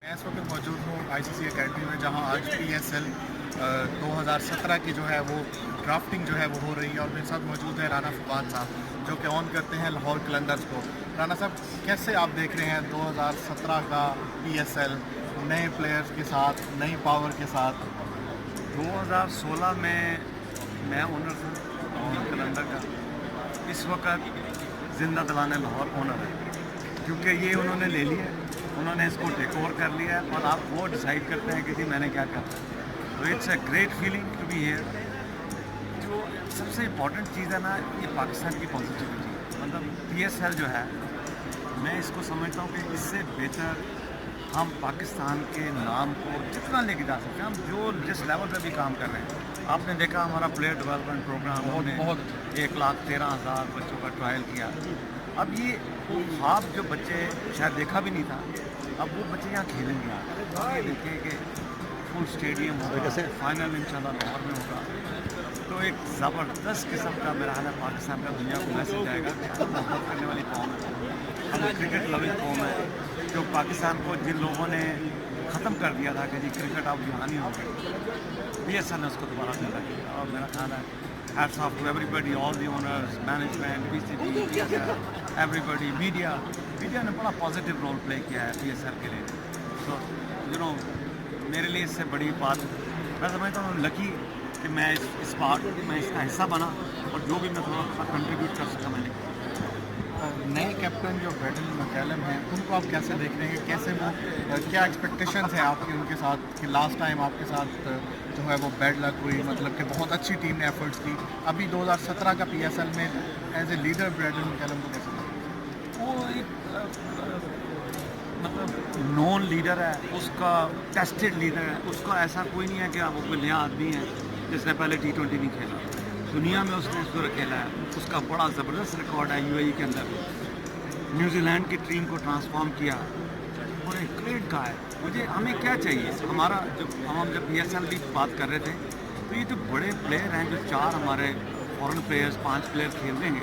मैं इस वक्त मौजूद हूँ आईसीसी अकेडमी में, जहाँ आज पीएसएल 2017 की जो है वो ड्राफ्टिंग जो है वो हो रही है। और मेरे साथ मौजूद है राना फवाद साहब, जो कि ऑन करते हैं लाहौर कलंदर्स को। राना साहब, कैसे आप देख रहे हैं 2017 का पीएसएल नए प्लेयर्स के साथ, नई पावर के साथ? 2016 में मैं ओनर था लाहौर कलंदर का। इस वक्त जिंदा दिलाने लाहौर ओनर है, क्योंकि ये उन्होंने ले लिया, उन्होंने इसको टेक ओवर कर लिया है और आप वो डिसाइड करते हैं कि जी मैंने क्या करना है। तो it's a great feeling to be here. जो सबसे इम्पॉर्टेंट चीज़ है ना, ये पाकिस्तान की पॉजिटिविटी, मतलब पीएसएल जो है, मैं इसको समझता हूँ कि इससे बेहतर हम पाकिस्तान के नाम को जितना लेके जा सकते हैं, हम जो जिस लेवल पे भी काम कर रहे हैं। आपने देखा हमारा प्लेयर डेवलपमेंट प्रोग्राम, हमने 1,13,000 बच्चों का ट्रायल किया। अब ये वो ख्वाब जो बच्चे शायद देखा भी नहीं था, अब वो बच्चे यहाँ खेलेंगे। ये देखिए कि फुल स्टेडियम होगा, फाइनल इंशाल्लाह लाहौर में होगा। तो एक ज़बरदस्त किस्म का मेरा हाल है, पाकिस्तान का दुनिया को मैसेज जाएगा कि हम मोहब्बत करने वाली कौम है, हम क्रिकेट लविंग कौम है। जो पाकिस्तान को जिन लोगों ने ख़त्म कर दिया था कि जी क्रिकेट अब यहाँ नहीं होगी, पीएसएल ने उसको दोबारा जिंदा किया। और मेरा ख्याल है hats off to everybody, all the owners, management, PCB, everybody, media ने बड़ा पॉजिटिव रोल प्ले किया है पीएसएल के लिए। तो यू नो, मेरे लिए इससे बड़ी बात मैं समझता हूँ लकी कि मैं इस बार मैं इसका हिस्सा बना, और जो भी मैं थोड़ा कंट्रीब्यूट कर सका मैंने। नए कैप्टन जो ब्रैडन मैकलम हैं, उनको आप कैसे देख रहे हैं? कैसे वो क्या एक्सपेक्टेशंस हैं आपकी उनके साथ कि लास्ट टाइम आपके साथ जो है वो बैड लक हुई, मतलब कि बहुत अच्छी टीम ने एफर्ट्स की। अभी 2017 का पीएसएल में as a leader Brendon McCullum को कैसे देखते हैं? वो एक मतलब नॉन लीडर है, उसका टेस्टेड लीडर है। उसका ऐसा कोई नहीं है कि वो कोई नया आदमी है जिसने पहले T20 नहीं खेला। दुनिया में उसने इसको खेला है, उसका बड़ा ज़बरदस्त रिकॉर्ड है। यूएई के अंदर न्यूजीलैंड की टीम को ट्रांसफॉर्म किया, और एक ग्रेट गाय। मुझे हमें क्या चाहिए, हमारा हम जब पीएसएल की बात कर रहे थे, तो ये जो बड़े प्लेयर हैं, जो 4 हमारे फॉरेन प्लेयर्स, 5 प्लेयर खेल देंगे,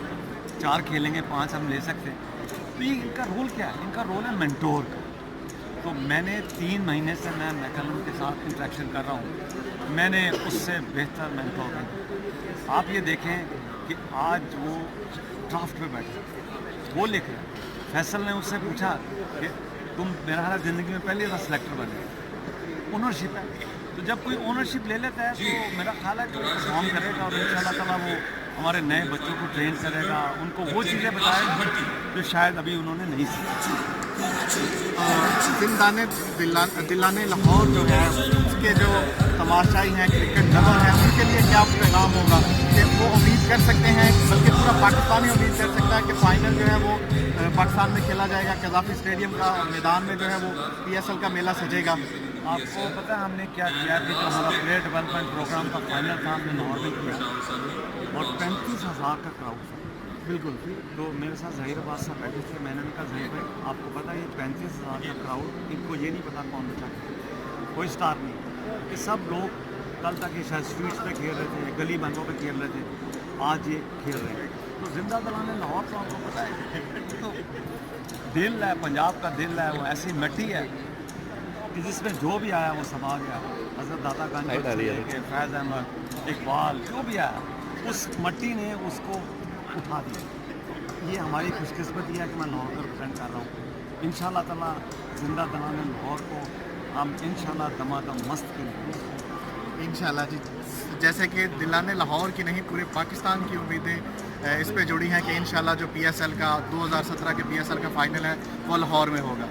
4 खेलेंगे, 5 हम ले सकते हैं। तो ये इनका रोल क्या है? इनका रोल है मेंटोर का। तो मैंने 3 महीने से मैं मैकलम के साथ इंटरेक्शन कर रहा हूँ, मैंने उससे बेहतर मेंटोर नहीं। आप ये देखें कि आज वो ड्राफ्ट पे बैठे, वो लिख रहे हैं। फैसल ने उससे पूछा कि तुम मेरा हाल ज़िंदगी में पहली बार सेलेक्टर बने। ओनरशिप है, तो जब कोई ओनरशिप ले लेता है तो मेरा ख्याल है कि वो परफॉर्म करेगा, और इंशाल्लाह ताला वो हमारे नए बच्चों को ट्रेन करेगा, उनको वो चीज़ें बताएगा जो शायद अभी उन्होंने नहीं सीखी। दिलाने लाहौर जो है, उसके जो तमाशाई हैं, क्रिकेट लवर हैं, उनके लिए क्या पैगाम होगा कि वो उम्मीद कर सकते हैं, बल्कि पूरा पाकिस्तानी उम्मीद कर सकता है कि फ़ाइनल जो है वो पाकिस्तान में खेला जाएगा, कज़ाफ़ी स्टेडियम का मैदान में जो है वो पीएसएल का मेला सजेगा? आपको पता है हमने क्या किया कि जो हमारा प्लेयर डेवलपमेंट प्रोग्राम का फाइनल था, हमने लाहौर में किया, और 35,000 का क्राउड था। बिल्कुल। तो मेरे साथ ज़हीर अब्बास साहब बैठे थे। मैंने उनका ज़हीर भाई, आपको पता है ये 35,000 का क्राउड, इनको ये नहीं पता कौन बचा, कोई स्टार नहीं, कि सब लोग कल तक ये शायद स्ट्रीट्स पे खेल रहे थे, गली बंगों पे खेल रहे थे, आज ये खेल रहे हैं। तो जिंदा दिलाने लाहौर तो आपको पता है, तो दिल है, पंजाब का दिल है, वो ऐसी मिट्टी है कि जिसमें जो भी आया वो समा गया। हज़रत दाता गांधी के फैज़ अहमद, इकबाल, जो भी आया, उस मिट्टी ने उसको उठा दिया। ये हमारी खुशकिस्मती है कि मैं लाहौर को रिप्रेजेंट कर रहा हूँ। इंशाल्लाह ताला जिंदा दिलाने लाहौर को हम इंशाल्लाह दमादम मस्त करेंगे। इंशाल्लाह जी। जैसे कि दिलाने लाहौर की नहीं, पूरे पाकिस्तान की उम्मीदें इस पे जुड़ी हैं कि इंशाल्लाह जो पीएसएल का 2017 के पीएसएल का फ़ाइनल है वो लाहौर में होगा।